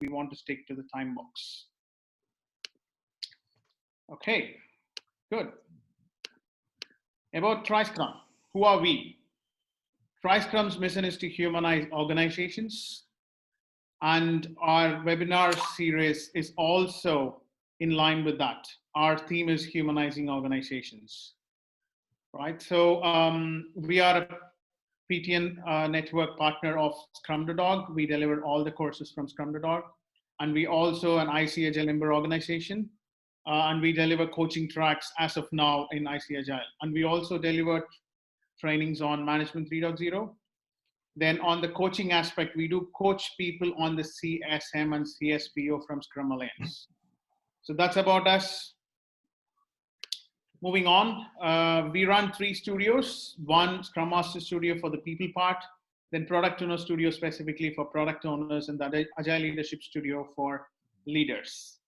we want to stick to the time box. Okay, good. About tryScrum, who are we? tryScrum's mission is to humanize organizations, and our webinar series is also in line with that. Our theme is humanizing organizations, right? So we are a PTN network partner of Scrum.org. We deliver all the courses from Scrum.org. And we also an IC Agile member organization. And we deliver coaching tracks as of now in IC Agile. And we also deliver trainings on Management 3.0. Then on the coaching aspect, we do coach people on the CSM and CSPO from Scrum Alliance. So that's about us. Moving on, we run 3 studios, one Scrum Master studio for the people part, then Product Owner studio specifically for product owners, and the Agile Leadership studio for leaders.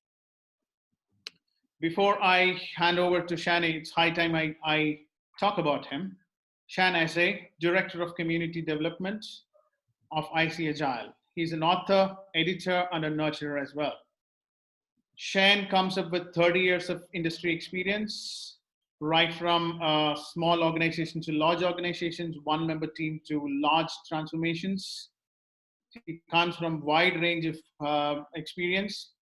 Before I hand over to Shane, it's high time I talk about him. Shane Hastie, Director of Community Development of IC Agile. He's an author, editor, and a nurturer as well. Shane comes up with 30 years of industry experience, right from small organizations to large organizations, one-member team to large transformations. He comes from a wide range of experience.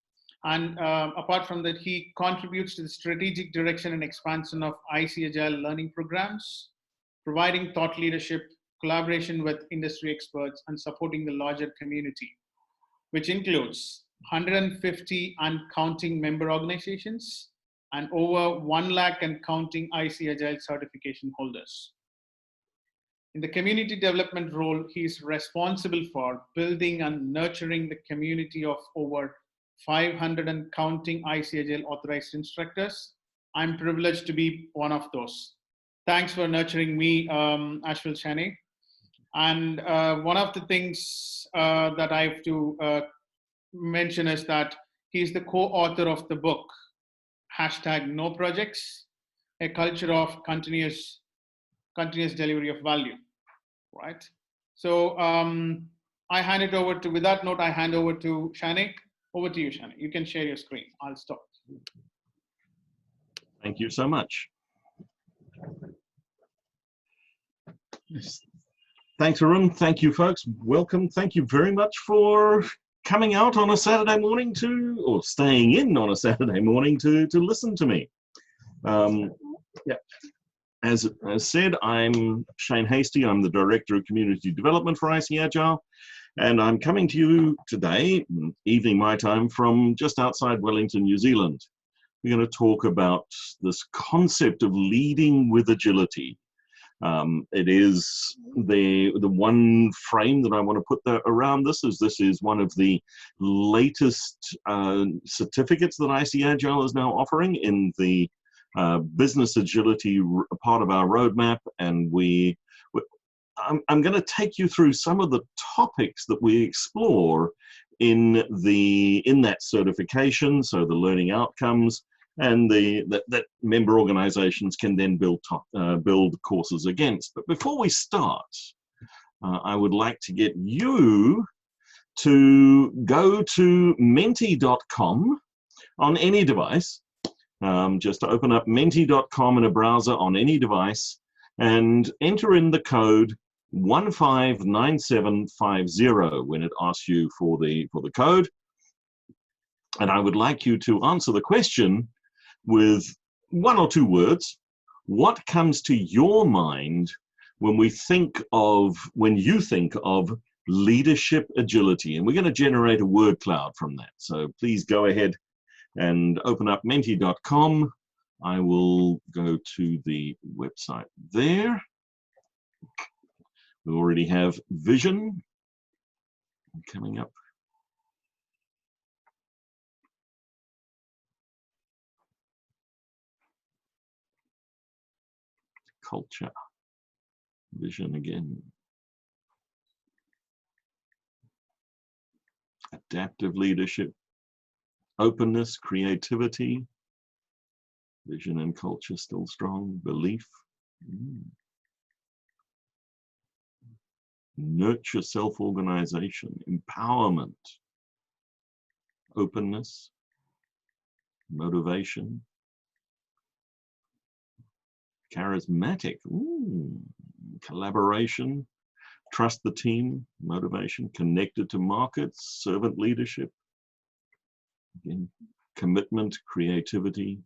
And apart from that, he contributes to the strategic direction and expansion of IC Agile learning programs, providing thought leadership, collaboration with industry experts, and supporting the larger community, which includes 150 and counting member organizations, and over 1 lakh and counting IC Agile certification holders. In the community development role, he is responsible for building and nurturing the community of over 500 and counting IC Agile authorized instructors. I'm privileged to be one of those. Thanks for nurturing me, Ashwil Shane. And one of the things that I have to mention is that he's the co-author of the book, #NoProjects, a culture of continuous delivery of value, right? So I hand it over to, with that note, I hand over to Shane. Over to you, Shane. You can share your screen. I'll stop. Thank you so much. Thanks, Arun. Thank you, folks. Welcome. Thank you very much for coming out on a Saturday morning to, or staying in on a Saturday morning to listen to me. Yeah. As said, I'm Shane Hastie. I'm the Director of Community Development for IC Agile, and I'm coming to you today, evening my time, from just outside Wellington, New Zealand. We're going to talk about this concept of leading with agility. It is the one frame that I want to put around this is one of the latest certificates that IC Agile is now offering in the business agility part of our roadmap, and I'm going to take you through some of the topics that we explore in that certification, so the learning outcomes, and that member organizations can then build courses against. But before we start, I would like to get you to go to menti.com on any device. Just open up menti.com in a browser on any device and enter in the code 159750 when it asks you for the code. And I would like you to answer the question with 1 or 2 words. What comes to your mind when you think of leadership agility? And we're going to generate a word cloud from that. So please go ahead and open up menti.com. I will go to the website there. We already have vision coming up. Culture, vision again. Adaptive leadership, openness, creativity, vision and culture still strong, belief. Nurture self-organization, empowerment, openness, motivation, charismatic, collaboration, trust the team, motivation, connected to markets, servant leadership, again, commitment, creativity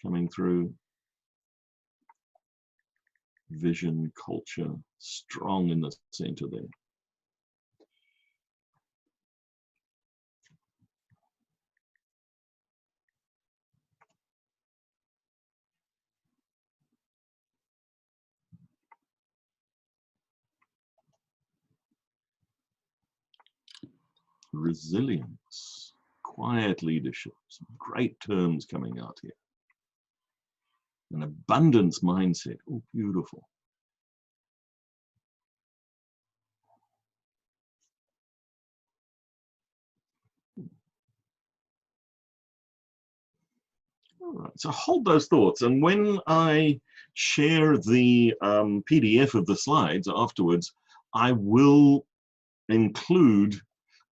coming through, vision, culture, strong in the center there. Resilience, quiet leadership, some great terms coming out here. An abundance mindset, oh, beautiful. All right, so hold those thoughts, and when I share the PDF of the slides afterwards, I will include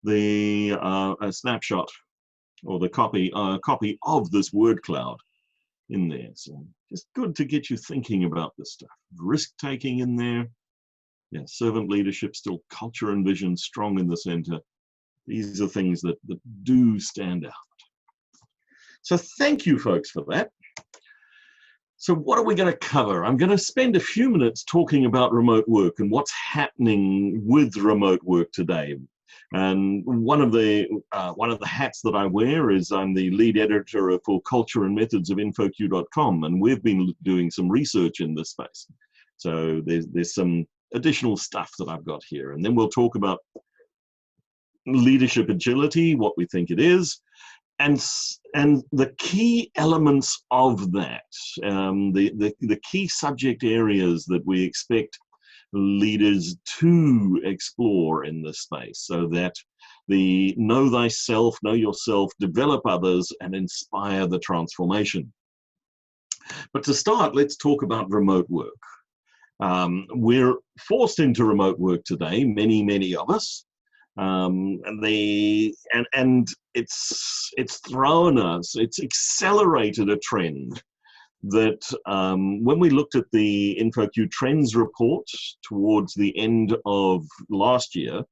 the a snapshot or the copy of this word cloud in there. So just good to get you thinking about this stuff. Risk taking in there. Yeah, servant leadership, still culture and vision strong in the center. These are things that do stand out. So thank you, folks, for that. So what are we going to cover? I'm going to spend a few minutes talking about remote work and what's happening with remote work today. And one of the hats that I wear is I'm the lead editor for Culture and Methods of InfoQ.com, and we've been doing some research in this space. So there's some additional stuff that I've got here, and then we'll talk about leadership agility, what we think it is, and the key elements of that, the key subject areas that we expect leaders to explore in this space, so that the know thyself, know yourself, develop others, and inspire the transformation. But to start, let's talk about remote work. We're forced into remote work today, many of us. And it's thrown us, it's accelerated a trend that when we looked at the InfoQ Trends report towards the end of last year,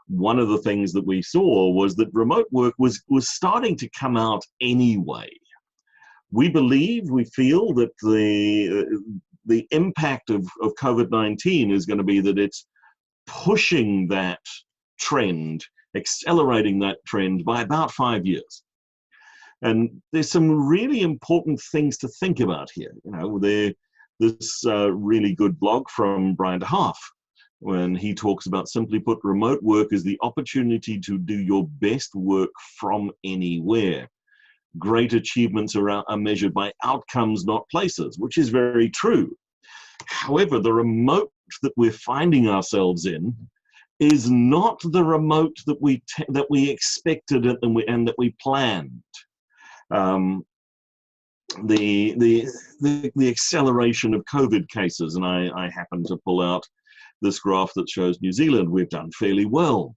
one of the things that we saw was that remote work was starting to come out anyway. We feel that the impact of COVID-19 is going to be that it's pushing that trend, accelerating that trend by about 5 years. And there's some really important things to think about here. You know, this really good blog from Brian DeHaaf, when he talks about, simply put, remote work is the opportunity to do your best work from anywhere. Great achievements are measured by outcomes, not places, which is very true. However, the remote that we're finding ourselves in is not the remote that we expected and that we planned. The acceleration of COVID cases, and I happen to pull out this graph that shows New Zealand. We've done fairly well,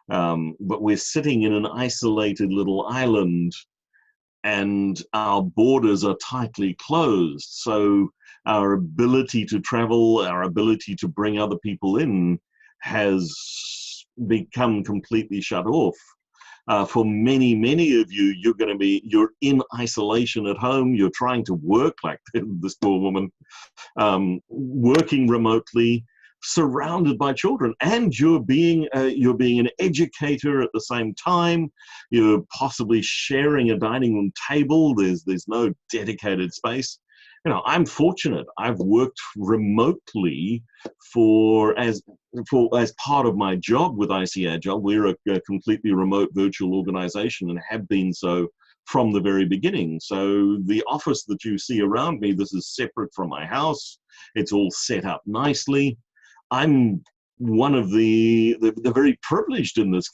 but we're sitting in an isolated little island, and our borders are tightly closed. So our ability to travel, our ability to bring other people in, has become completely shut off. For many of you, you're in isolation at home. You're trying to work, like this poor woman, working remotely, surrounded by children, and you're being an educator at the same time. You're possibly sharing a dining room table. There's no dedicated space. You know, I'm fortunate. I've worked remotely as part of my job with IC Agile. We're a completely remote virtual organization and have been so from the very beginning. So the office that you see around me, this is separate from my house. It's all set up nicely. I'm one of the very privileged in this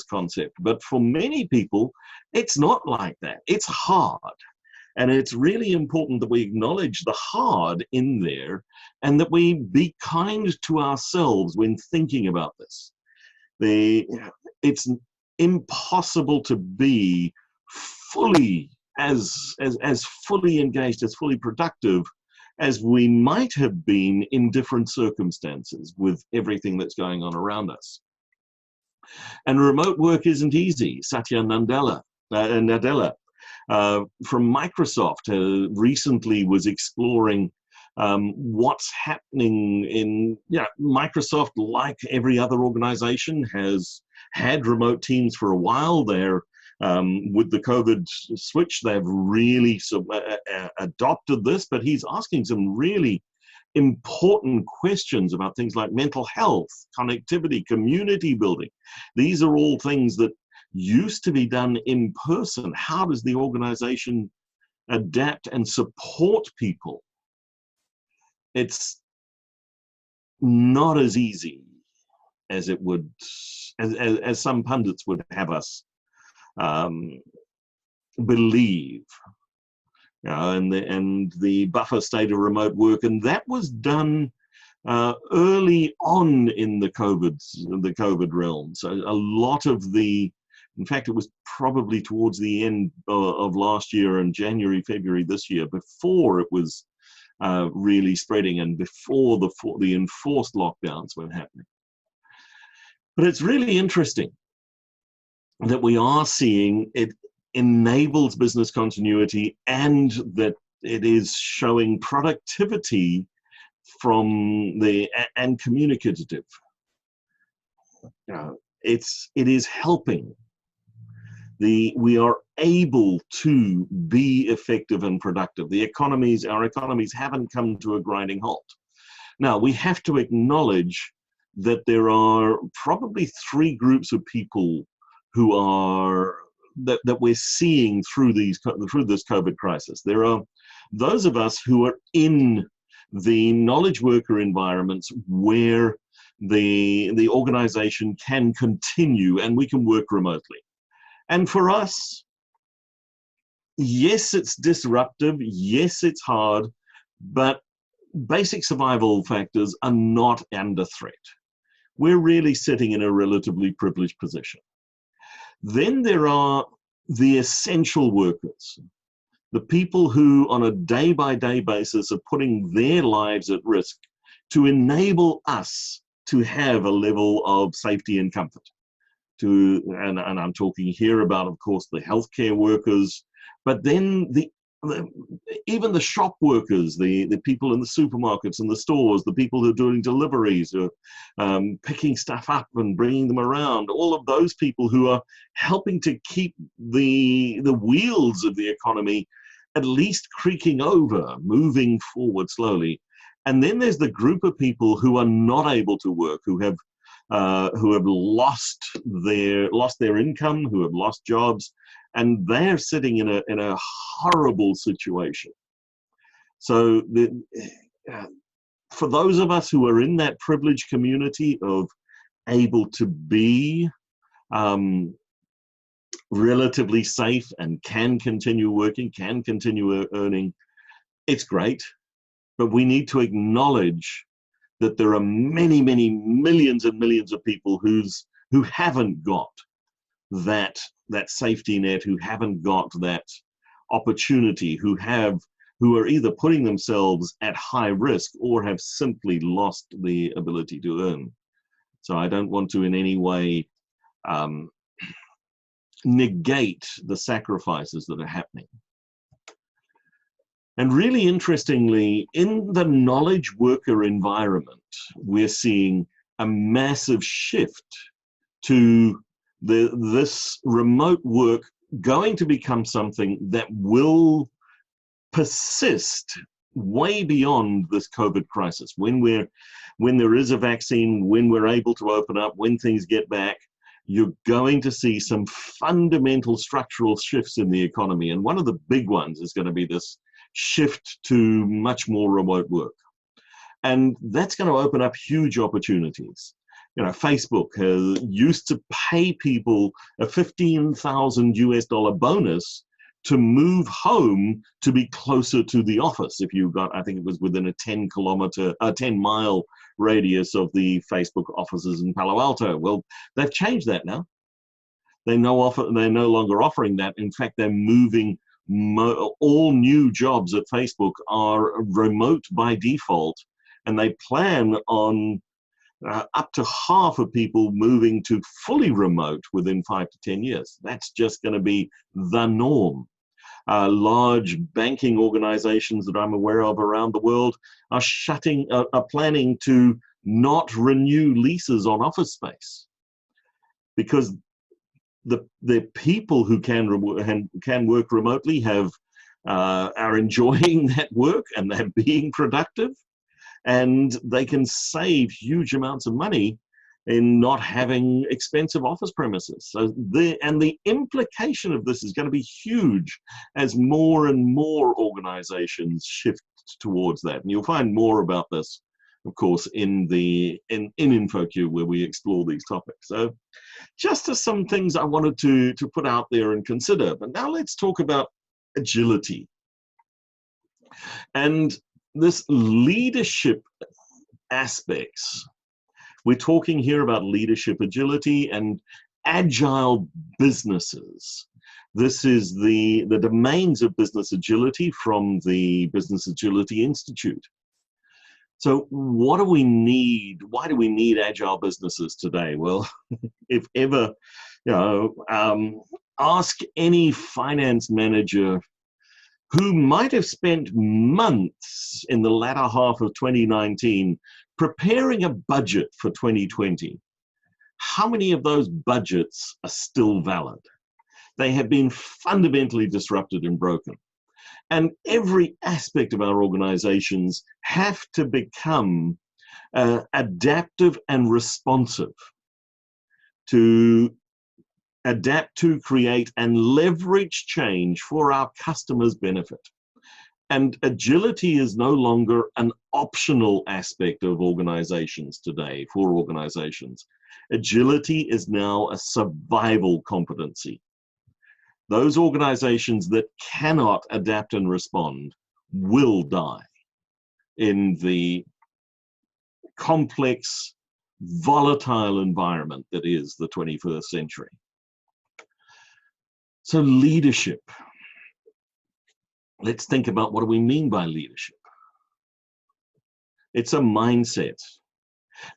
concept. But for many people, it's not like that. It's hard. And it's really important that we acknowledge the hard in there, and that we be kind to ourselves when thinking about this. impossible to be fully as fully engaged, as fully productive as we might have been in different circumstances with everything that's going on around us. And remote work isn't easy. Satya Nadella from Microsoft recently was exploring what's happening in Microsoft. Like every other organization, has had remote teams for a while. They're with the COVID switch, they've really adopted this, but he's asking some really important questions about things like mental health, connectivity, community building. These are all things that used to be done in person. How does the organization adapt and support people? It's not as easy as it would, as some pundits would have us believe. And the buffer state of remote work, and that was done early on in the COVID realm. So a lot of in fact, it was probably towards the end of last year and January, February this year, before it was really spreading and before the enforced lockdowns were happening. But it's really interesting that we are seeing it enables business continuity, and that it is showing productivity and communicative. It is helping. We are able to be effective and productive. Our economies haven't come to a grinding halt. Now, we have to acknowledge that there are probably three groups of people who are that we're seeing through this COVID crisis. There are those of us who are in the knowledge worker environments where the organization can continue and we can work remotely. And for us, yes, it's disruptive, yes, it's hard, but basic survival factors are not under threat. We're really sitting in a relatively privileged position. Then there are the essential workers, the people who on a day-by-day basis are putting their lives at risk to enable us to have a level of safety and comfort. And I'm talking here about, of course, the healthcare workers, but then even the shop workers, the people in the supermarkets and the stores, the people who are doing deliveries, or picking stuff up and bringing them around, all of those people who are helping to keep the wheels of the economy at least creaking over, moving forward slowly. And then there's the group of people who are not able to work, who have lost their income, who have lost jobs, and they're sitting in a horrible situation. So for those of us who are in that privileged community of able to be relatively safe and can continue working, can continue earning, it's great. But we need to acknowledge that there are many, many millions and millions of people who haven't got that safety net, who haven't got that opportunity, who are either putting themselves at high risk or have simply lost the ability to earn. So I don't want to in any way negate the sacrifices that are happening. And really interestingly, in the knowledge worker environment, we're seeing a massive shift to this remote work going to become something that will persist way beyond this COVID crisis. When there is a vaccine, when we're able to open up, when things get back, you're going to see some fundamental structural shifts in the economy. And one of the big ones is going to be this shift to much more remote work. And that's going to open up huge opportunities. Facebook used to pay people a $15,000 bonus to move home to be closer to the office. If you got, I think it was within a 10-mile radius of the Facebook offices in Palo Alto. Well, they've changed that now. they're no longer offering that. In fact, they're moving all new jobs at Facebook are remote by default, and they plan on up to half of people moving to fully remote within 5 to 10 years. That's just going to be the norm. Large banking organizations that I'm aware of around the world are planning to not renew leases on office space, because the people who can work remotely are enjoying that work, and they're being productive, and they can save huge amounts of money in not having expensive office premises. So the implication of this is going to be huge as more and more organizations shift towards that. And you'll find more about this, of course, in InfoQ, where we explore these topics. So just as some things I wanted to put out there and consider. But now let's talk about agility. And this leadership aspects. We're talking here about leadership agility and agile businesses. This is the domains of business agility from the Business Agility Institute. So what do we need? Why do we need agile businesses today? Well, if ever, ask any finance manager who might have spent months in the latter half of 2019 preparing a budget for 2020. How many of those budgets are still valid? They have been fundamentally disrupted and broken. And every aspect of our organizations have to become adaptive and responsive to adapt to, create, and leverage change for our customers' benefit. And agility is no longer an optional aspect of organizations today, for organizations. Agility is now a survival competency. Those organizations that cannot adapt and respond will die in the complex, volatile environment that is the 21st century. So leadership. Let's think about what do we mean by leadership. It's a mindset.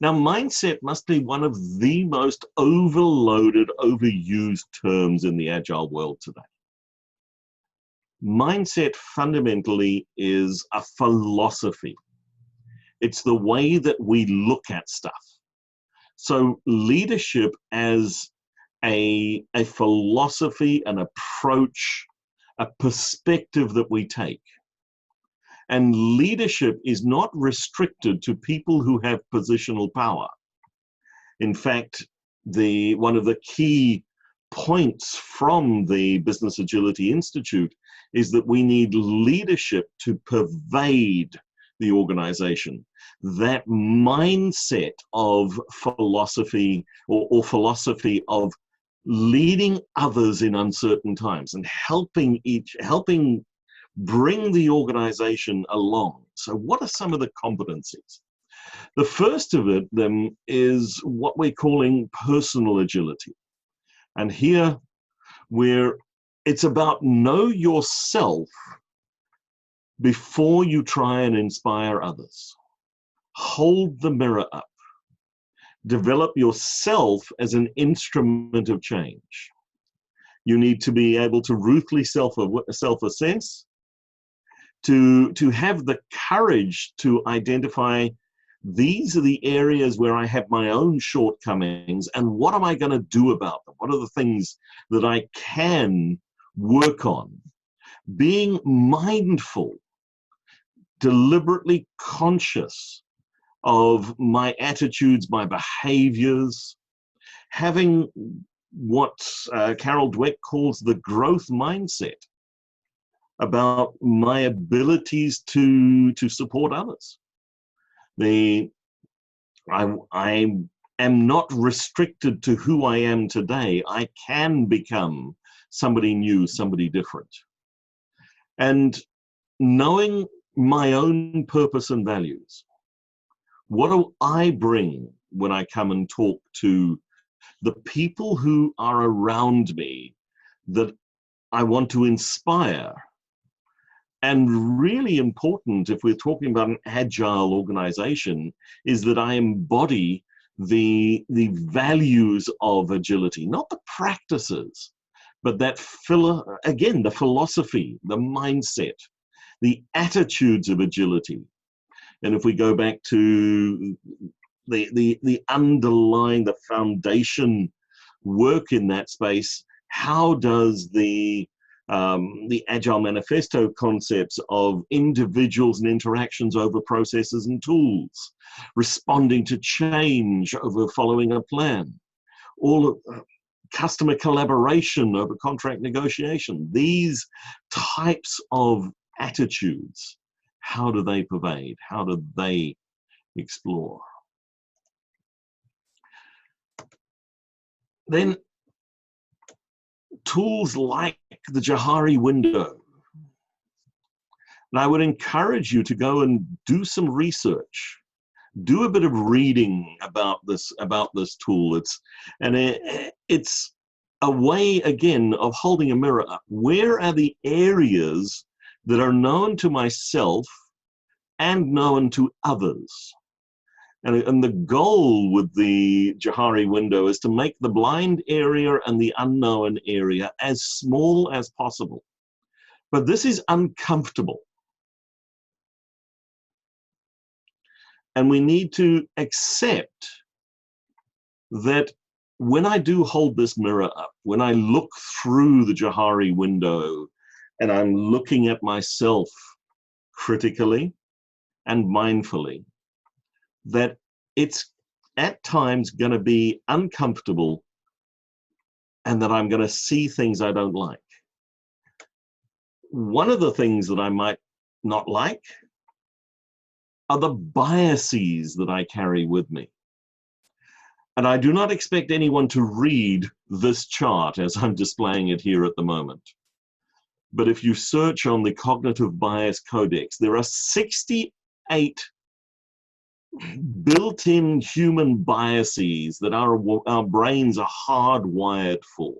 Now, mindset must be one of the most overloaded, overused terms in the agile world today. Mindset fundamentally is a philosophy. It's the way that we look at stuff. So leadership as a philosophy, an approach, a perspective that we take. And leadership is not restricted to people who have positional power. In fact, one of the key points from the Business Agility Institute is that we need leadership to pervade the organization. That mindset of philosophy or philosophy of leading others in uncertain times and helping bring the organization along. So what are some of the competencies? The first of them is what we're calling personal agility. And here it's about know yourself before you try and inspire others. Hold the mirror up. Develop yourself as an instrument of change. You need to be able to ruthlessly self-assess, to have the courage to identify these are the areas where I have my own shortcomings, and what am I going to do about them? What are the things that I can work on? Being mindful, deliberately conscious of my attitudes, my behaviors, having what Carol Dweck calls the growth mindset about my abilities to support others. I am not restricted to who I am today. I can become somebody new, somebody different. And knowing my own purpose and values. What do I bring when I come and talk to the people who are around me that I want to inspire. And really important, if we're talking about an agile organization, is that I embody the values of agility, not the practices, but that, again, the philosophy, the mindset, the attitudes of agility. And if we go back to the underlying, the foundation work in that space, how does the Agile Manifesto concepts of individuals and interactions over processes and tools, responding to change over following a plan, all of customer collaboration over contract negotiation, these types of attitudes, how do they pervade? How do they explore? Then tools like the Jahari Window. And I would encourage you to go and do some research, do a bit of reading about this tool. It's a way, again, of holding a mirror up. Where are the areas that are known to myself and known to others? And the goal with the Jahari Window is to make the blind area and the unknown area as small as possible. But this is uncomfortable. And we need to accept that when I do hold this mirror up, when I look through the Jahari Window and I'm looking at myself critically and mindfully, that it's at times going to be uncomfortable and that I'm going to see things I don't like. One of the things that I might not like are the biases that I carry with me. And I do not expect anyone to read this chart as I'm displaying it here at the moment. But if you search on the Cognitive Bias Codex, there are 68 built-in human biases that our brains are hardwired for.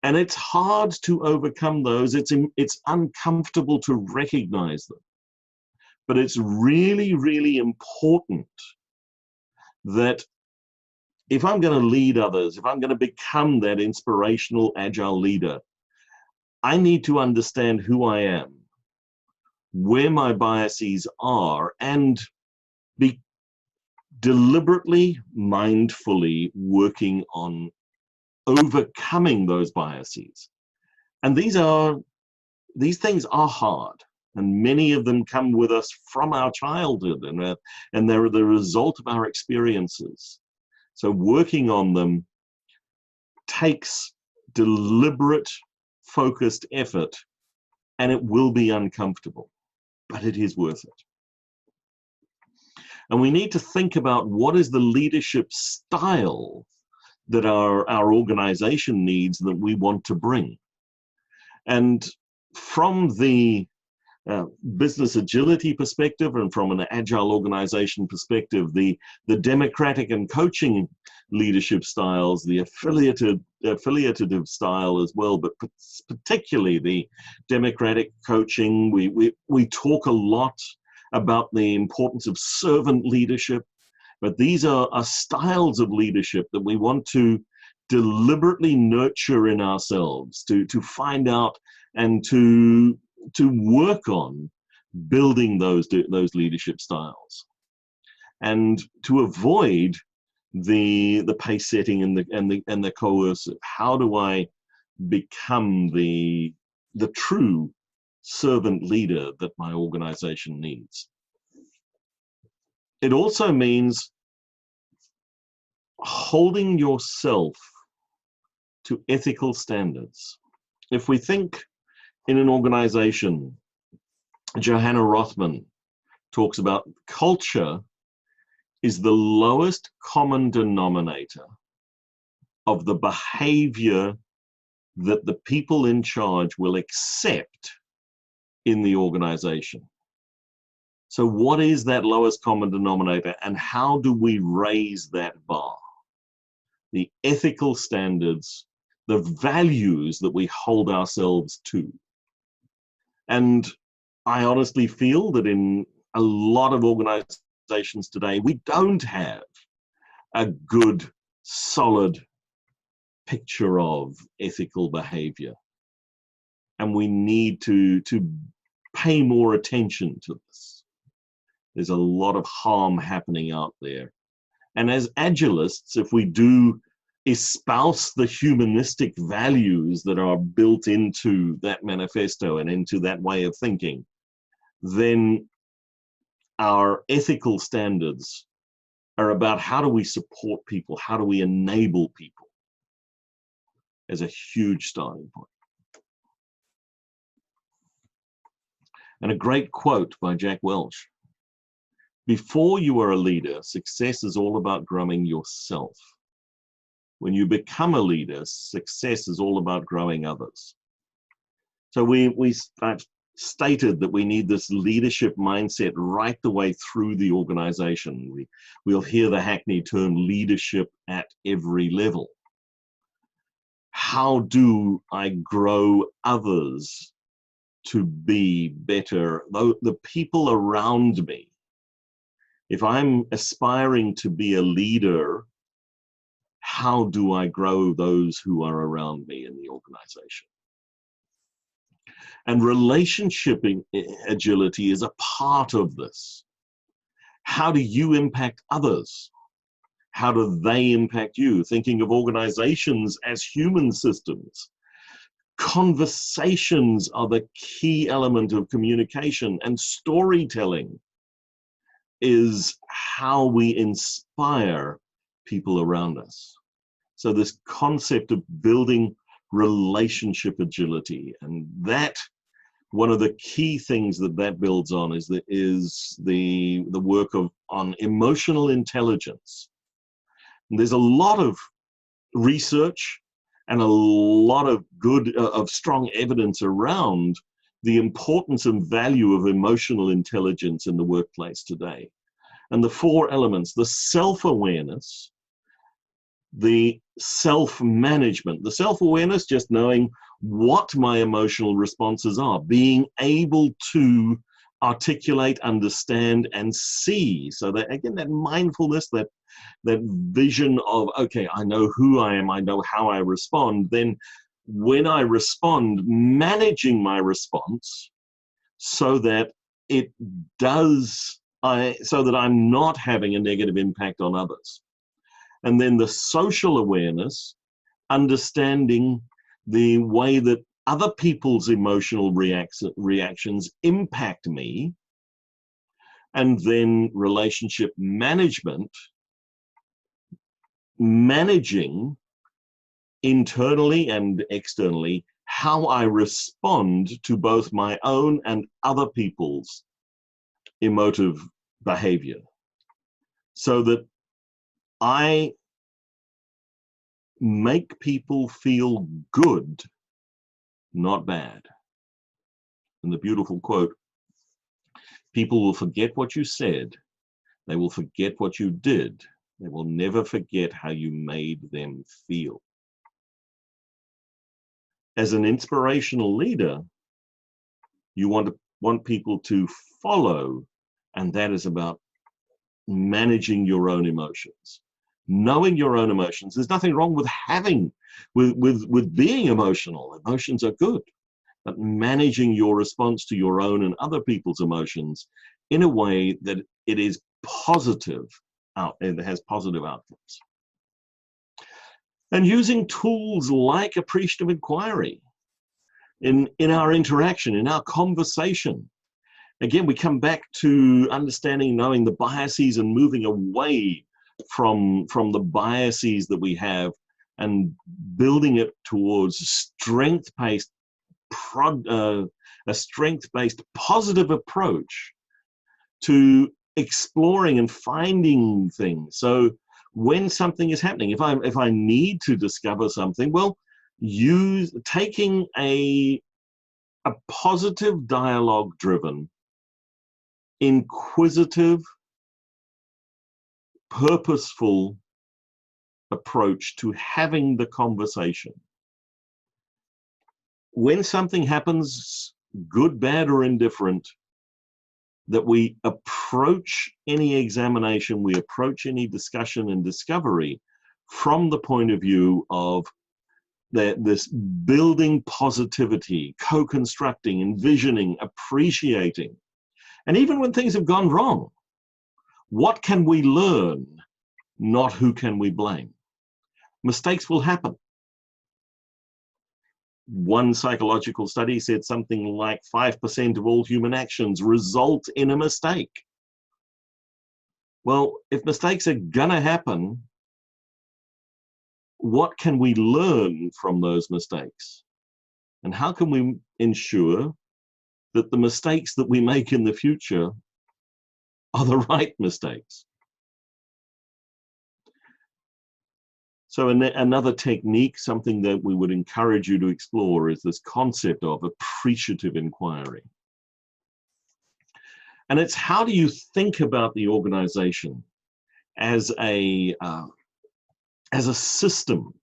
And it's hard to overcome those. It's uncomfortable to recognize them. But it's really, really important that if I'm going to lead others, if I'm going to become that inspirational agile leader, I need to understand who I am, where my biases are, and be deliberately, mindfully working on overcoming those biases. And these things are hard, and many of them come with us from our childhood, and they're the result of our experiences. So working on them takes deliberate, focused effort, and it will be uncomfortable, but it is worth it. And we need to think about what is the leadership style that our organization needs, that we want to bring. And from the business agility perspective and from an agile organization perspective, the democratic and coaching leadership styles, the affiliative style as well, but particularly the democratic coaching, we talk a lot about the importance of servant leadership, but these are styles of leadership that we want to deliberately nurture in ourselves, to find out and to work on building those leadership styles, and to avoid the pace setting and the coercive. How do I become the true servant leader that my organization needs? It also means holding yourself to ethical standards. If we think in an organization, Johanna Rothman talks about culture is the lowest common denominator of the behavior that the people in charge will accept in the organization. So what is that lowest common denominator, and how do we raise that bar? the ethical standards, the values that we hold ourselves to. And I honestly feel that in a lot of organizations today, we don't have a good, solid picture of ethical behavior. And we need to pay more attention to this. There's a lot of harm happening out there. And as Agilists, if we do espouse the humanistic values that are built into that manifesto and into that way of thinking, then our ethical standards are about how do we support people, how do we enable people, as a huge starting point. And a great quote by Jack Welch: before you are a leader, success is all about growing yourself. When you become a leader, success is all about growing others. So I've stated that we need this leadership mindset right the way through the organization. We'll hear the hackneyed term leadership at every level. How do I grow others to be better, the people around me? If I'm aspiring to be a leader, how do I grow those who are around me in the organization? And relationship agility is a part of this. How do you impact others? How do they impact you? Thinking of organizations as human systems. Conversations are the key element of communication, and storytelling is how we inspire people around us. So this concept of building relationship agility, and that one of the key things that builds on is the work on emotional intelligence. And there's a lot of research and a lot of strong evidence around the importance and value of emotional intelligence in the workplace today. And the four elements: the self-awareness, the self-management, the self-awareness, just knowing what my emotional responses are, being able to articulate, understand, and see. So that, again, that mindfulness, that vision of, okay, I know who I am, I know how I respond. Then when I respond, managing my response so that it does, so that I'm not having a negative impact on others. And then the social awareness, understanding the way that other people's emotional reactions impact me. And then relationship management, managing internally and externally how I respond to both my own and other people's emotive behavior, so that I make people feel good, not bad. And the beautiful quote: people will forget what you said, they will forget what you did, they will never forget how you made them feel. As an inspirational leader, you want people to follow, and that is about managing your own emotions, knowing your own emotions. There's nothing wrong with being emotional. Emotions are good, but managing your response to your own and other people's emotions in a way that it is positive, and has positive outcomes. And using tools like appreciative inquiry in our interaction, in our conversation. Again, we come back to understanding, knowing the biases, and moving away from the biases that we have, and building it towards strength-based, a strength-based positive approach to exploring and finding things. So when something is happening, if I need to discover something, well, taking a positive, dialogue-driven, inquisitive, purposeful approach to having the conversation. When something happens, good, bad, or indifferent, that we approach any examination, we approach any discussion and discovery from the point of view of this building positivity, co-constructing, envisioning, appreciating. And even when things have gone wrong, what can we learn, not who can we blame? Mistakes will happen. One psychological study said something like 5% of all human actions result in a mistake. Well, if mistakes are gonna happen, what can we learn from those mistakes? And how can we ensure that the mistakes that we make in the future are the right mistakes? So another technique, something that we would encourage you to explore, is this concept of appreciative inquiry. And it's, how do you think about the organization as a system?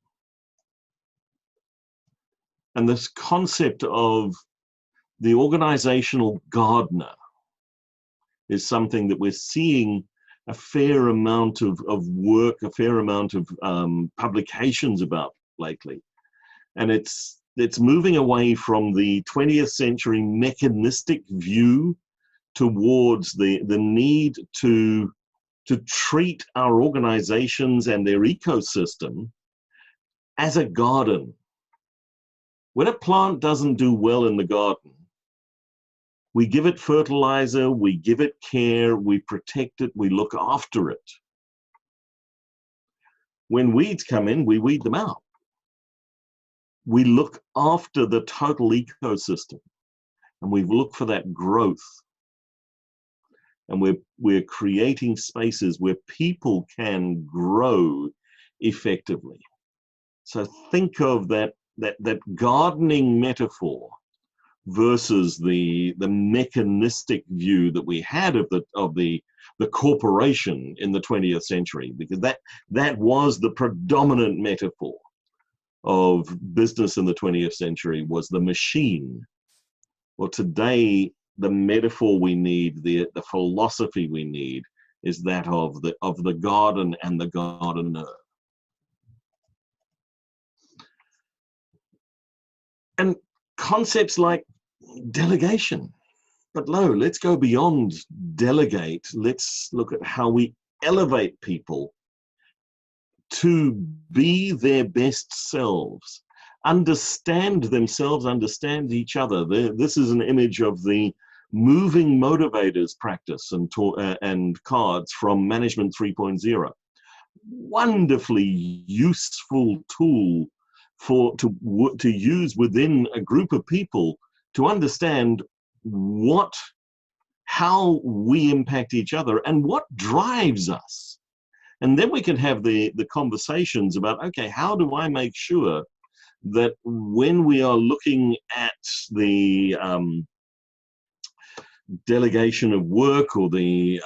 And this concept of the organizational gardener is something that we're seeing a fair amount of work, a fair amount of publications about lately. And it's moving away from the 20th century mechanistic view towards the need to treat our organizations and their ecosystem as a garden. When a plant doesn't do well in the garden, we give it fertilizer, we give it care, we protect it, we look after it. When weeds come in, we weed them out. We look after the total ecosystem, and we look for that growth. And we're creating spaces where people can grow effectively. So think of that gardening metaphor versus the mechanistic view that we had of the corporation in the 20th century, because that was the predominant metaphor of business in the 20th century, was the machine. Well, today, the metaphor we need, the philosophy we need, is that of the garden and the gardener. And concepts like delegation. But let's go beyond delegate. Let's look at how we elevate people to be their best selves, understand themselves, understand each other. This is an image of the moving motivators practice and cards from Management 3.0. Wonderfully useful tool to use within a group of people to understand how we impact each other and what drives us. And then we can have the conversations about, okay, how do I make sure that when we are looking at the delegation of work or the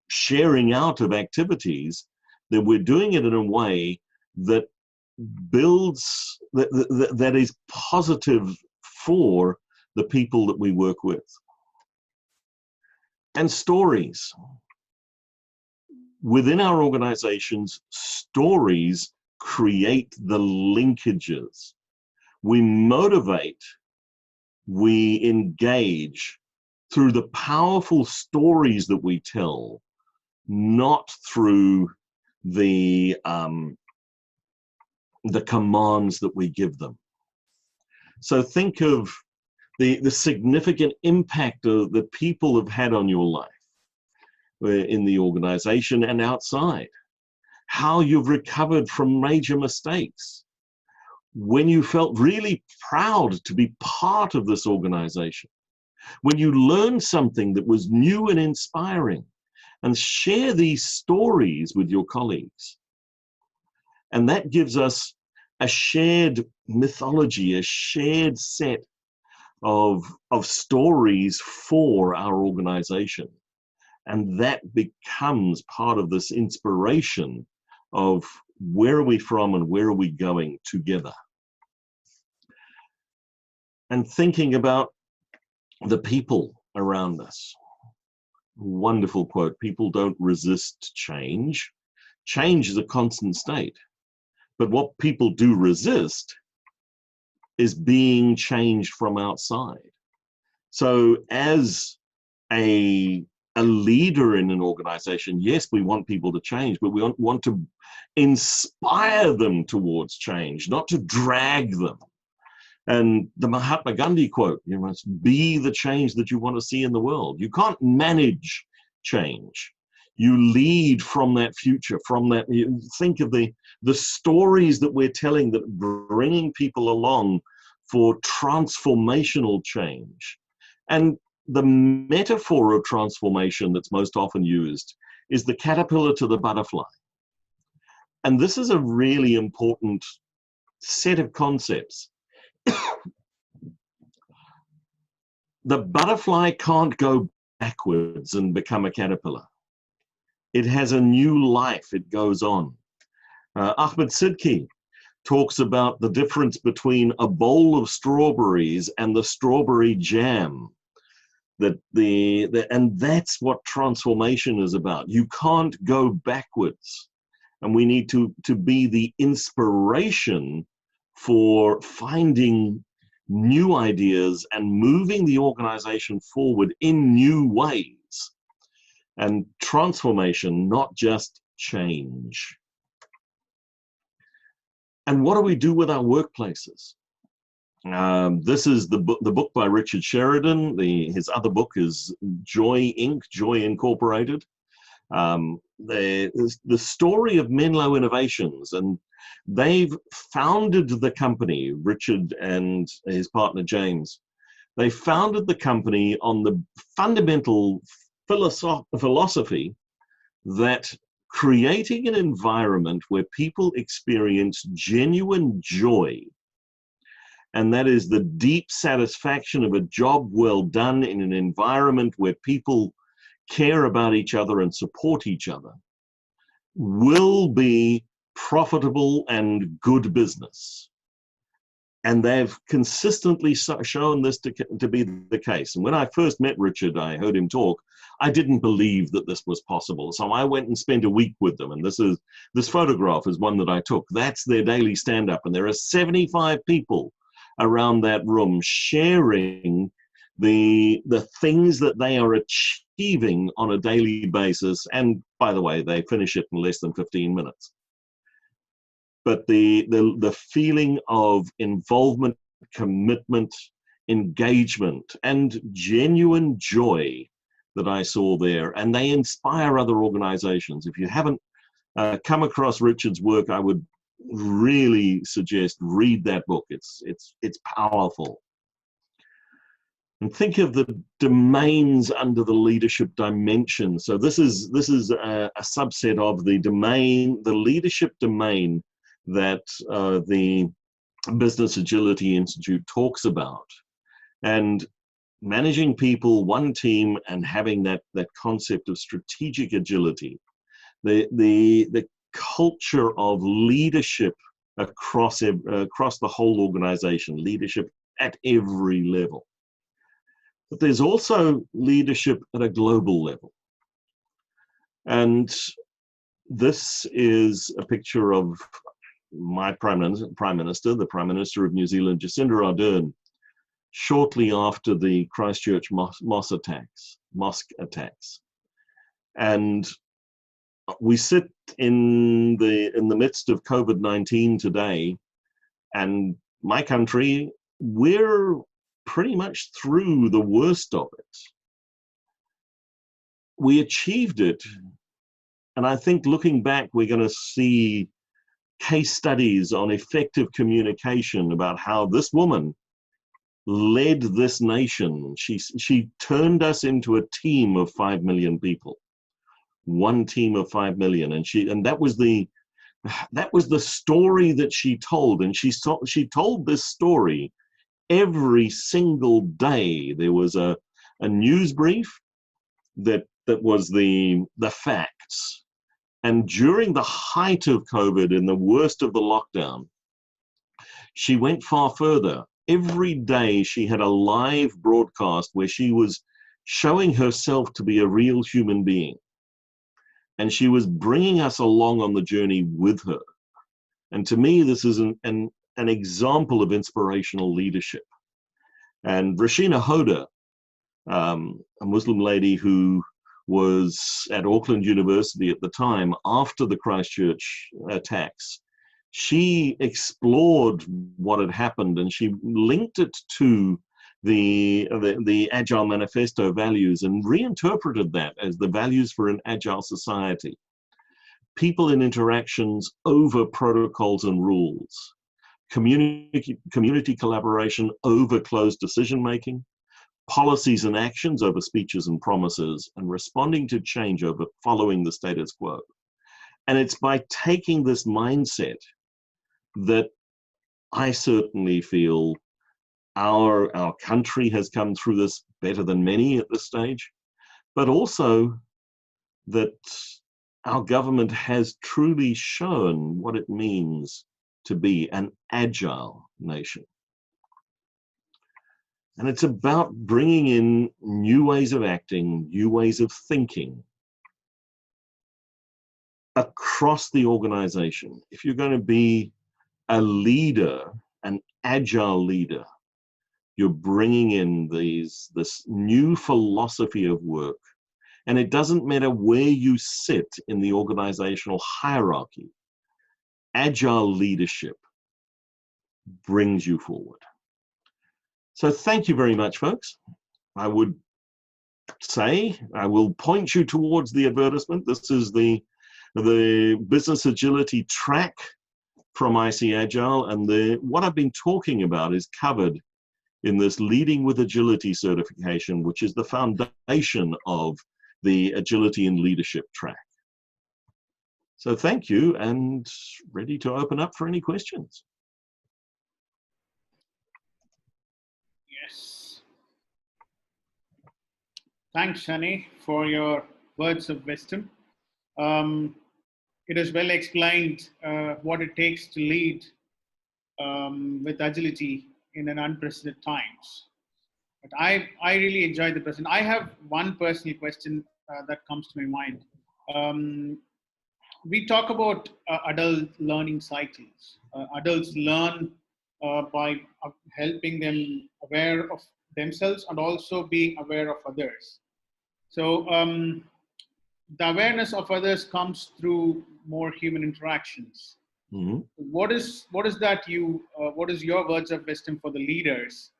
sharing out of activities, that we're doing it in a way that builds, that is positive for the people that we work with. And stories. Within our organizations, stories create the linkages. We motivate, we engage through the powerful stories that we tell, not through the commands that we give them. So think of the significant impact that people have had on your life in the organization and outside. How you've recovered from major mistakes. When you felt really proud to be part of this organization. When you learned something that was new and inspiring. And share these stories with your colleagues. And that gives us a shared mythology, a shared set of stories for our organization. And that becomes part of this inspiration of where are we from and where are we going together. And thinking about the people around us. Wonderful quote, people don't resist change. Change is a constant state. But what people do resist is being changed from outside. So as a leader in an organization, yes, we want people to change, but we want to inspire them towards change, not to drag them. And the Mahatma Gandhi quote, you must be the change that you want to see in the world. You can't manage change. You lead from that future, from that. You think of the stories that we're telling that bringing people along for transformational change. And the metaphor of transformation that's most often used is the caterpillar to the butterfly. And this is a really important set of concepts. The butterfly can't go backwards and become a caterpillar. It has a new life, it goes on. Ahmed Sidki talks about the difference between a bowl of strawberries and the strawberry jam. And that's what transformation is about. You can't go backwards. And we need to be the inspiration for finding new ideas and moving the organization forward in new ways. And transformation, not just change. And what do we do with our workplaces? This is the book by Richard Sheridan. His other book is Joy Inc., Joy Incorporated. The story of Menlo Innovations, and they've founded the company, Richard and his partner James. They founded the company on the fundamental philosophy that creating an environment where people experience genuine joy, and that is the deep satisfaction of a job well done in an environment where people care about each other and support each other, will be profitable and good business. And they've consistently shown this to be the case. And when I first met Richard, I heard him talk, I didn't believe that this was possible. So I went and spent a week with them. And this photograph is one that I took. That's their daily stand-up. And there are 75 people around that room sharing the things that they are achieving on a daily basis. And by the way, they finish it in less than 15 minutes. But the feeling of involvement, commitment, engagement, and genuine joy that I saw there, and they inspire other organizations. If you haven't come across Richard's work, I would really suggest read that book. It's powerful. And think of the domains under the leadership dimension. So this is a subset of the leadership domain that the Business Agility Institute talks about. And managing people, one team, and having that concept of strategic agility, the culture of leadership across the whole organization, leadership at every level. But there's also leadership at a global level. And this is a picture of my Prime Minister, the Prime Minister of New Zealand, Jacinda Ardern, shortly after the Christchurch mosque attacks. And we sit in the midst of COVID-19 today, and my country, we're pretty much through the worst of it. We achieved it, and I think looking back, we're going to see case studies on effective communication about how this woman led this nation. She turned us into a team of 5 million people, one team of 5 million, and that was the story that she told, and she told this story every single day. There was a news brief that was the facts. And during the height of COVID, in the worst of the lockdown, she went far further. Every day she had a live broadcast where she was showing herself to be a real human being. And she was bringing us along on the journey with her. And to me, this is an example of inspirational leadership. And Rashina Hoda, a Muslim lady who was at Auckland University at the time after the Christchurch attacks, she explored what had happened and she linked it to the Agile Manifesto values and reinterpreted that as the values for an agile society. People in interactions over protocols and rules, community collaboration over closed decision-making, policies and actions over speeches and promises, and responding to change over following the status quo. And it's by taking this mindset that I certainly feel our country has come through this better than many at this stage, but also that our government has truly shown what it means to be an agile nation. And it's about bringing in new ways of acting, new ways of thinking across the organization. If you're going to be a leader, an agile leader, you're bringing in this new philosophy of work. And it doesn't matter where you sit in the organizational hierarchy. Agile leadership brings you forward. So thank you very much, folks. I would say, I will point you towards the advertisement. This is the business agility track from IC Agile, and what I've been talking about is covered in this Leading with Agility certification, which is the foundation of the Agility and Leadership track. So thank you, and ready to open up for any questions. Yes. Thanks, Shani, for your words of wisdom. It is well explained what it takes to lead with agility in an unprecedented times. But I really enjoyed the present. I have one personal question that comes to my mind. We talk about adult learning cycles. Adults learn by helping them aware of themselves and also being aware of others. So the awareness of others comes through more human interactions. Mm-hmm. What is your words of wisdom for the leaders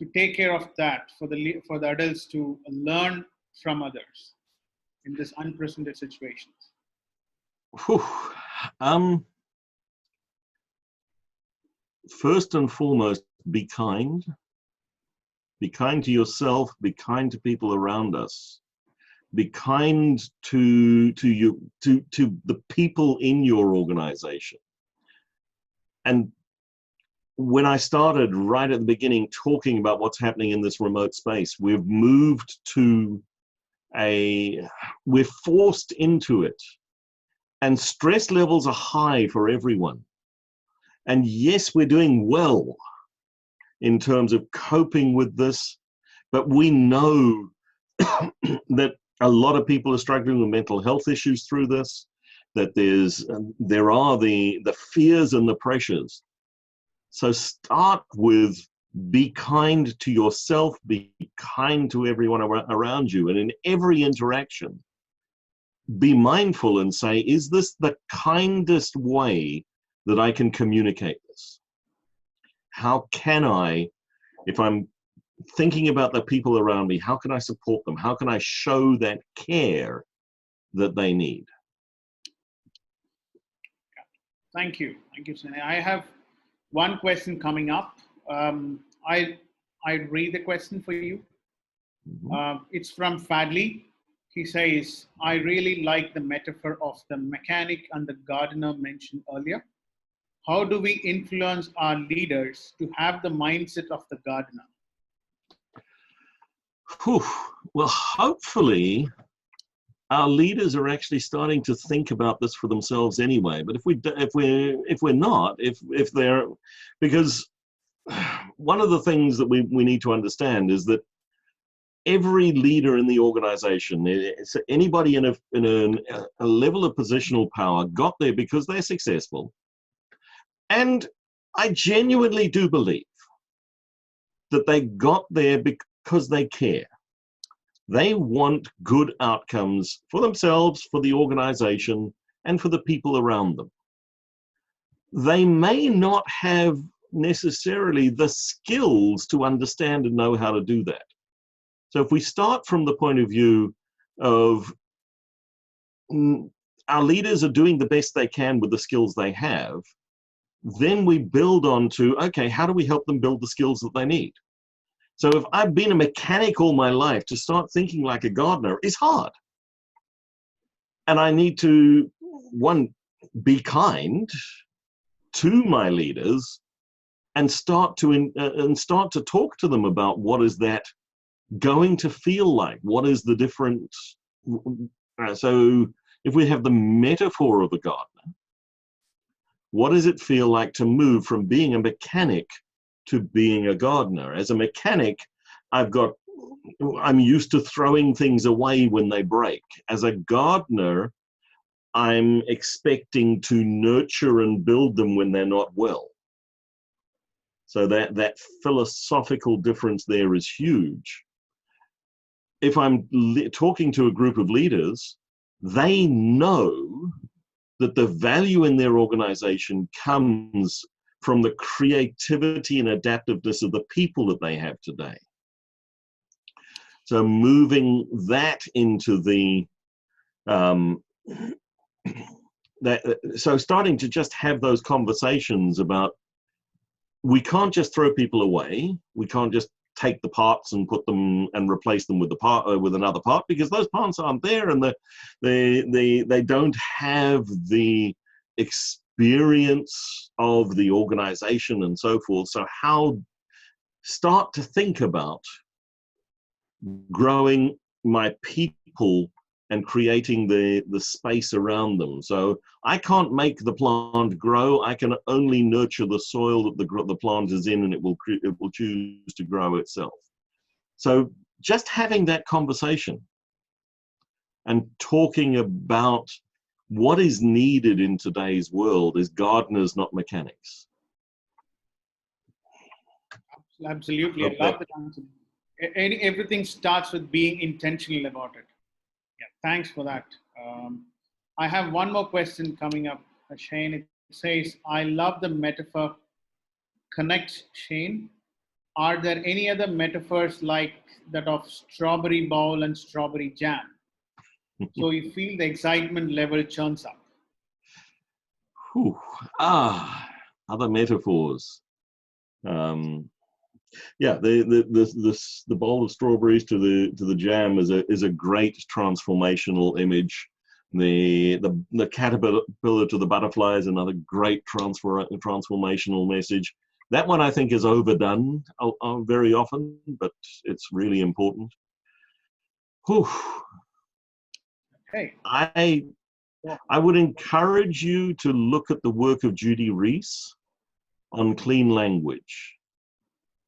to take care of that, for the adults to learn from others in this unprecedented situations? First and foremost, be kind. Be kind to yourself. Be kind to people around us. Be kind to the people in your organization. And when I started right at the beginning talking about what's happening in this remote space, we've moved to we're forced into it. And stress levels are high for everyone. And yes, we're doing well in terms of coping with this, but we know that a lot of people are struggling with mental health issues through this, that there are the fears and the pressures. So start with be kind to yourself, be kind to everyone around you, and in every interaction, be mindful and say, is this the kindest way that I can communicate this? How can I, if I'm thinking about the people around me, how can I support them? How can I show that care that they need? Thank you. Thank you, Shane. I have one question coming up. I read the question for you. Mm-hmm. It's from Fadley. He says, I really like the metaphor of the mechanic and the gardener mentioned earlier. How do we influence our leaders to have the mindset of the gardener? Well, hopefully our leaders are actually starting to think about this for themselves anyway. But if we're not, if they're, because one of the things that we need to understand is that every leader in the organization, anybody in a level of positional power, got there because they're successful. And I genuinely do believe that they got there because they care. They want good outcomes for themselves, for the organization, and for the people around them. They may not have necessarily the skills to understand and know how to do that. So if we start from the point of view of our leaders are doing the best they can with the skills they have, then we build on to, okay, how do we help them build the skills that they need? So if I've been a mechanic all my life, to start thinking like a gardener is hard. And I need to, one, be kind to my leaders and start to talk to them about what is that going to feel like? What is the difference? So if we have the metaphor of a gardener, what does it feel like to move from being a mechanic to being a gardener? As a mechanic, I'm used to throwing things away when they break. As a gardener, I'm expecting to nurture and build them when they're not well. So that philosophical difference there is huge. If I'm talking to a group of leaders, they know that the value in their organization comes from the creativity and adaptiveness of the people that they have today. So moving that into the, so starting to just have those conversations about, we can't just throw people away. We can't just take the parts and put them and replace them with with another part, because those parts aren't there and they don't have the experience of the organization and so forth. So start to think about growing my people and creating the space around them. So I can't make the plant grow. I can only nurture the soil that the plant is in, and it will choose to grow itself. So just having that conversation and talking about what is needed in today's world is gardeners, not mechanics. Absolutely, I love that answer. Everything starts with being intentional about it. Yeah, thanks for that. I have one more question coming up, Shane. It says, I love the metaphor connect, Shane. Are there any other metaphors like that of strawberry bowl and strawberry jam? So you feel the excitement level churns up. Other metaphors. Yeah, the bowl of strawberries to the jam is a great transformational image. The caterpillar to the butterfly is another great transformational message. That one I think is overdone very often, but it's really important. Whew. Okay. I would encourage you to look at the work of Judy Reese on clean language.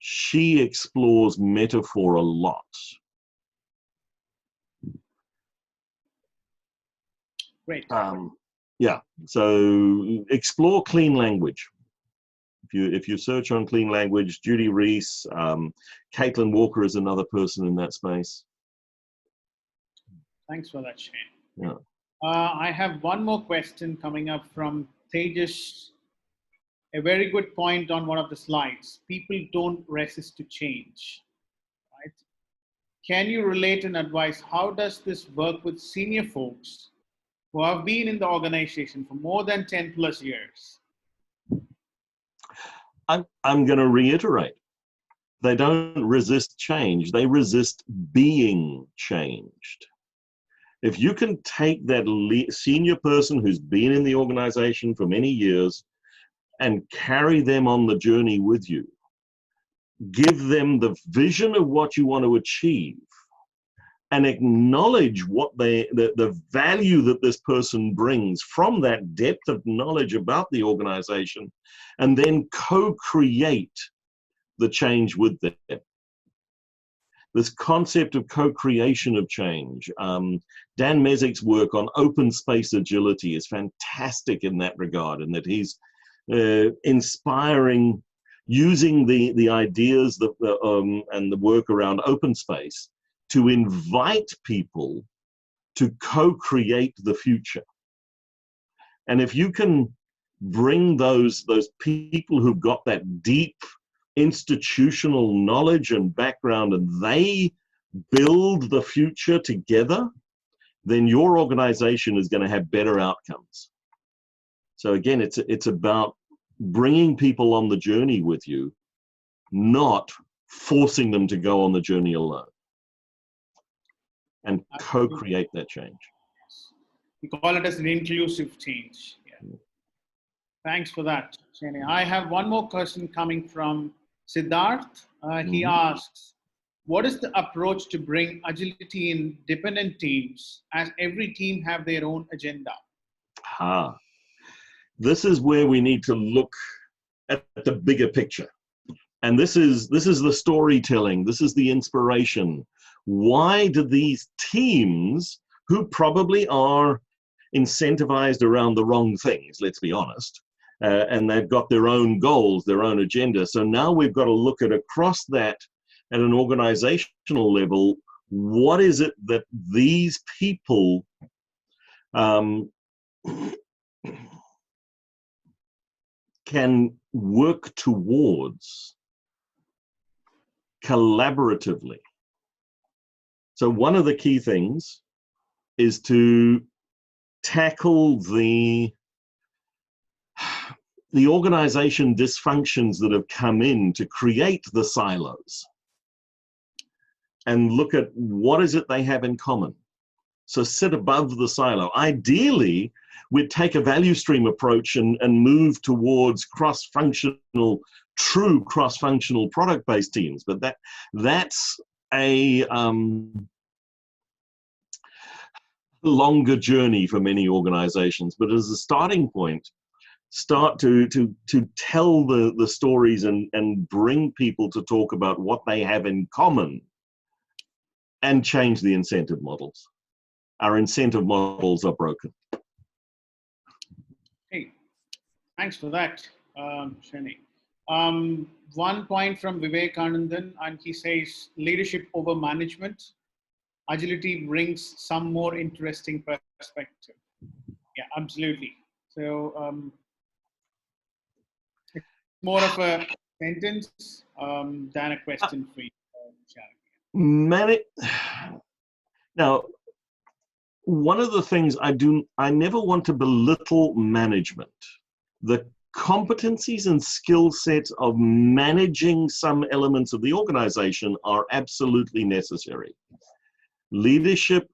She explores metaphor a lot. Great. Yeah, so explore clean language. If you search on clean language, Judy Reese, Caitlin Walker is another person in that space. Thanks for that, Shane. Yeah. I have one more question coming up from Tejas. A very good point on one of the slides. People don't resist to change, right? Can you relate and advise how does this work with senior folks who have been in the organization for more than 10 plus years? I'm going to reiterate. They don't resist change. They resist being changed. If you can take that senior person who's been in the organization for many years and carry them on the journey with you, give them the vision of what you want to achieve, and acknowledge what the value that this person brings from that depth of knowledge about the organization, and then co-create the change with them. This concept of co-creation of change. Dan Mezek's work on open space agility is fantastic in that regard, in that he's inspiring, using the ideas that, and the work around open space to invite people to co-create the future. And if you can bring those people who've got that deep institutional knowledge and background, and they build the future together, then your organization is going to have better outcomes. So again, it's about bringing people on the journey with you, not forcing them to go on the journey alone, and co-create that change. We call it as an inclusive change. Yeah. Thanks for that, Shane. I have one more question coming from Siddharth. He asks, what is the approach to bring agility in dependent teams, as every team have their own agenda? This is where we need to look at the bigger picture. And this is the storytelling, this is the inspiration. Why do these teams, who probably are incentivized around the wrong things, let's be honest, and they've got their own goals, their own agenda. So now we've got to look at across that at an organizational level, what is it that these people can work towards collaboratively. So one of the key things is to tackle the organization dysfunctions that have come in to create the silos, and look at what is it they have in common. So sit above the silo. Ideally, we'd take a value stream approach and move towards cross-functional, true cross-functional product-based teams. But that's a longer journey for many organizations. But as a starting point, start to tell the stories and bring people to talk about what they have in common, and change the incentive models. Our incentive models are broken. Hey, thanks for that, Shane. One point from Vivek Anandan, and he says, leadership over management. Agility brings some more interesting perspective. Yeah, absolutely. So it's more of a sentence than a question for you, Shane. Now, one of the things I never want to belittle management. The competencies and skill sets of managing some elements of the organization are absolutely necessary. Leadership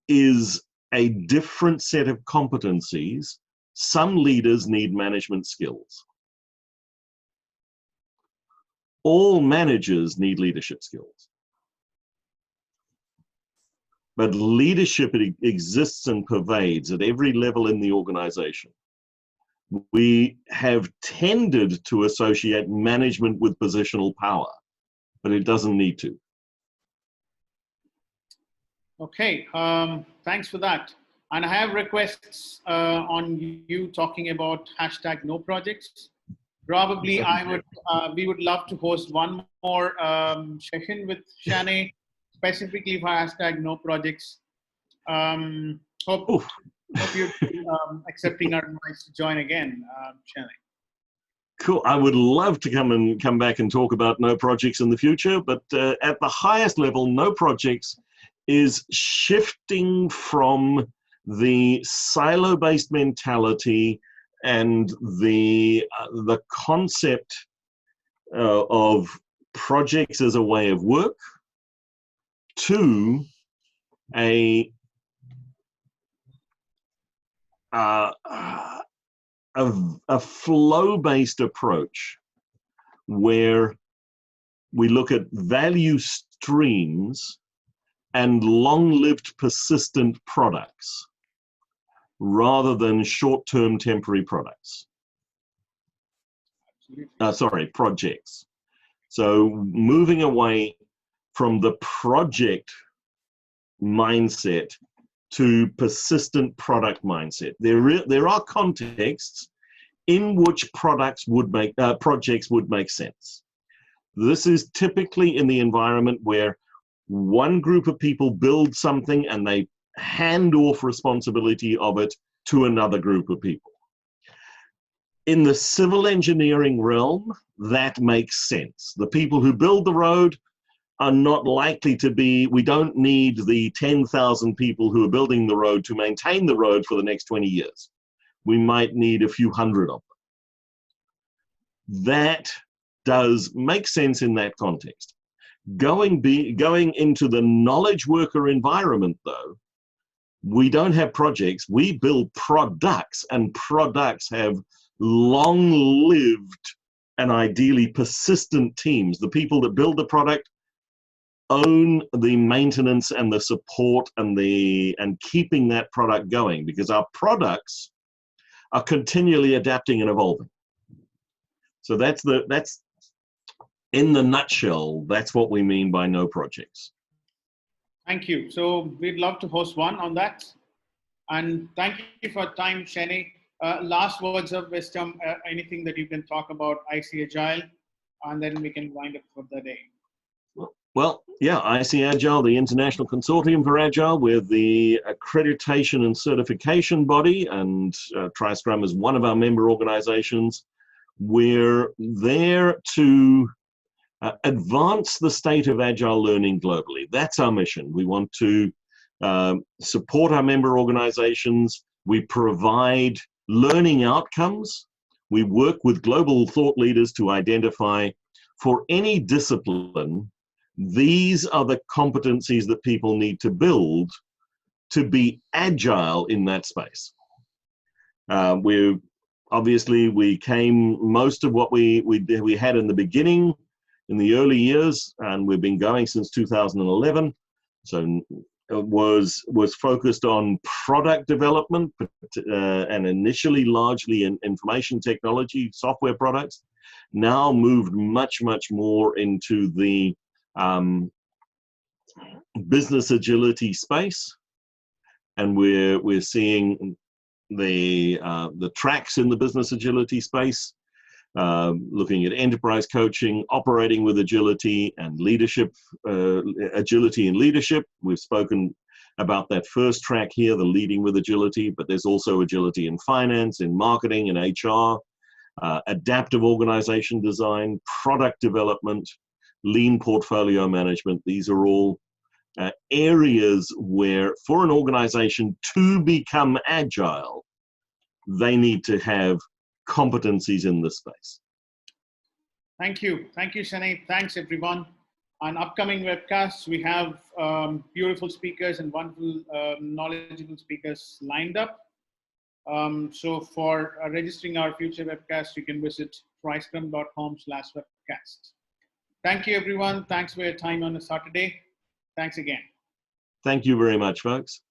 is a different set of competencies. Some leaders need management skills. All managers need leadership skills. But leadership exists and pervades at every level in the organization. We have tended to associate management with positional power, but it doesn't need to. Okay, thanks for that. And I have requests on you talking about #NoProjects. Probably we would love to host one more session with Shane, specifically for #NoProjects. Hope you're accepting our advice to join again, Shane. Cool. I would love to come back and talk about no projects in the future, but at the highest level, no projects is shifting from the silo-based mentality and the concept of projects as a way of work to a flow-based approach where we look at value streams and long-lived persistent products rather than short-term temporary products. Projects. So moving away from the project mindset to persistent product mindset. There are contexts in which projects would make sense. This is typically in the environment where one group of people build something and they hand off responsibility of it to another group of people. In the civil engineering realm, that makes sense. The people who build the road are not likely to be, we don't need the 10,000 people who are building the road to maintain the road for the next 20 years. We might need a few hundred of them. That does make sense in that context. Going into the knowledge worker environment, though, we don't have projects, we build products, and products have long-lived and ideally persistent teams. The people that build the product own the maintenance and the support and keeping that product going, because our products are continually adapting and evolving. So that's in the nutshell, that's what we mean by no projects. Thank you. So we'd love to host one on that. And thank you for your time, Shane. Last words of wisdom, anything that you can talk about IC Agile, and then we can wind up for the day. Well, yeah, IC Agile, the International Consortium for Agile, we're the accreditation and certification body, and tryScrum is one of our member organizations. We're there to advance the state of Agile learning globally. That's our mission. We want to support our member organizations. We provide learning outcomes. We work with global thought leaders to identify, for any discipline, these are the competencies that people need to build to be agile in that space. We came, most of what we had in the beginning, in the early years, and we've been going since 2011. So it was focused on product development, and initially largely in information technology, software products. Now moved much more into the business agility space, and we're seeing the tracks in the business agility space, looking at enterprise coaching, operating with agility, and leadership, agility and leadership. We've spoken about that first track here, the leading with agility, but there's also agility in finance, in marketing, in HR, adaptive organization design, product development, lean portfolio management. These are all areas where, for an organization to become agile, they need to have competencies in this space. Thank you. Thank you, Shane. Thanks, everyone. On upcoming webcasts, we have beautiful speakers and wonderful, knowledgeable speakers lined up. So for registering our future webcasts, you can visit tryScrum.com/webcast. Thank you, everyone. Thanks for your time on a Saturday. Thanks again. Thank you very much, folks.